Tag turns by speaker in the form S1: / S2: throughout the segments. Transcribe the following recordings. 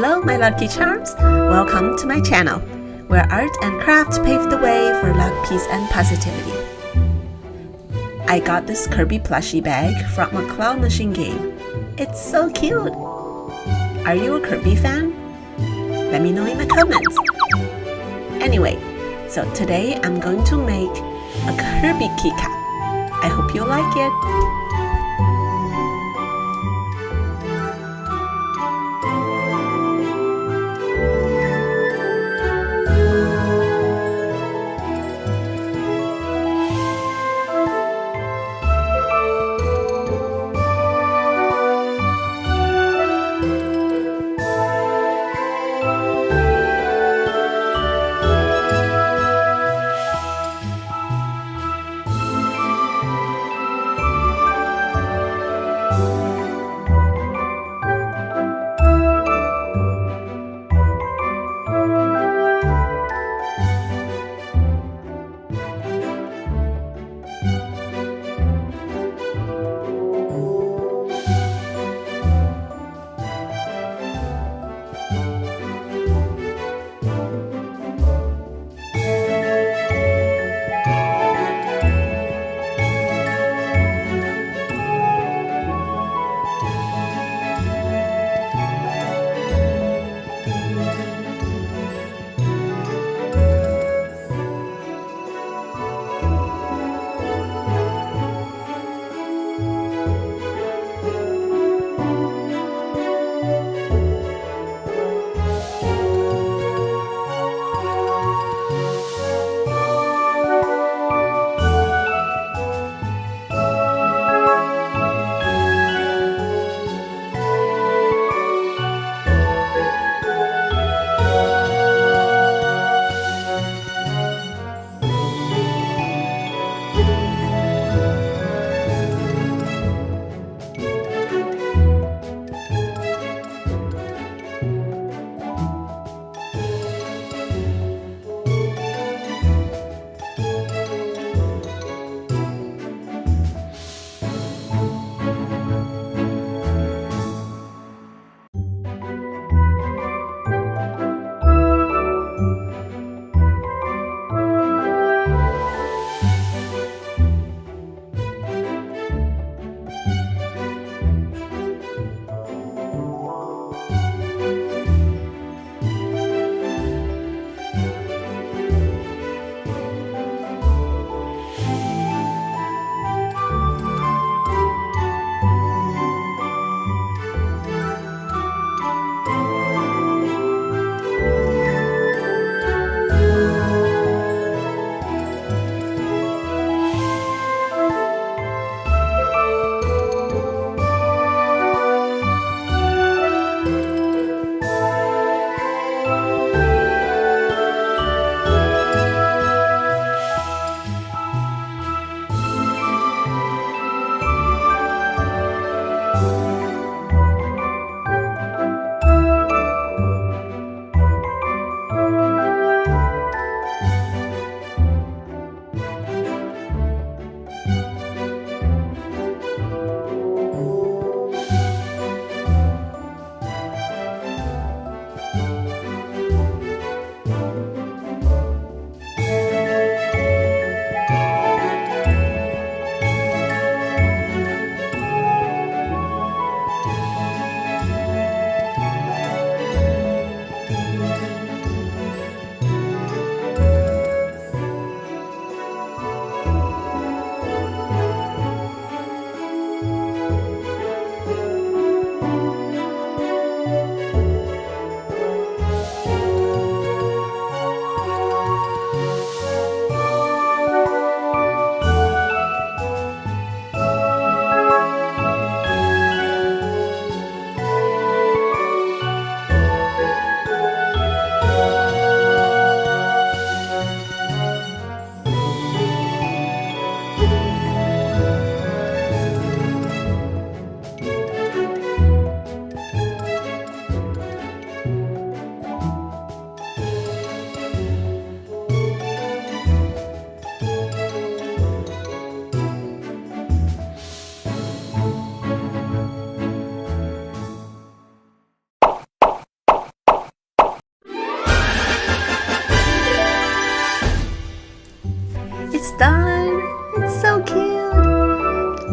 S1: Hello, my lucky charms! Welcome to my channel, where art and craft pave the way for luck, peace, and positivity. I got this Kirby plushie bag from a claw machine game. It's so cute! Are you a Kirby fan? Let me know in the comments. Anyway, so today I'm going to make a Kirby keycap. I hope you like it.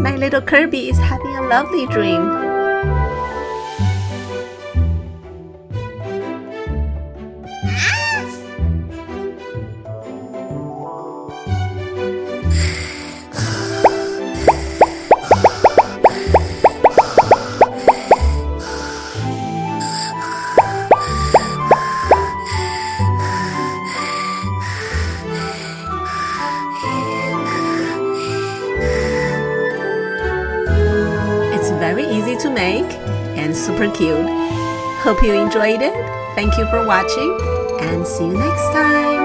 S1: my little Kirby is having a lovely dream. Very easy to make and super cute. Hope you enjoyed it. Thank you for watching and see you next time.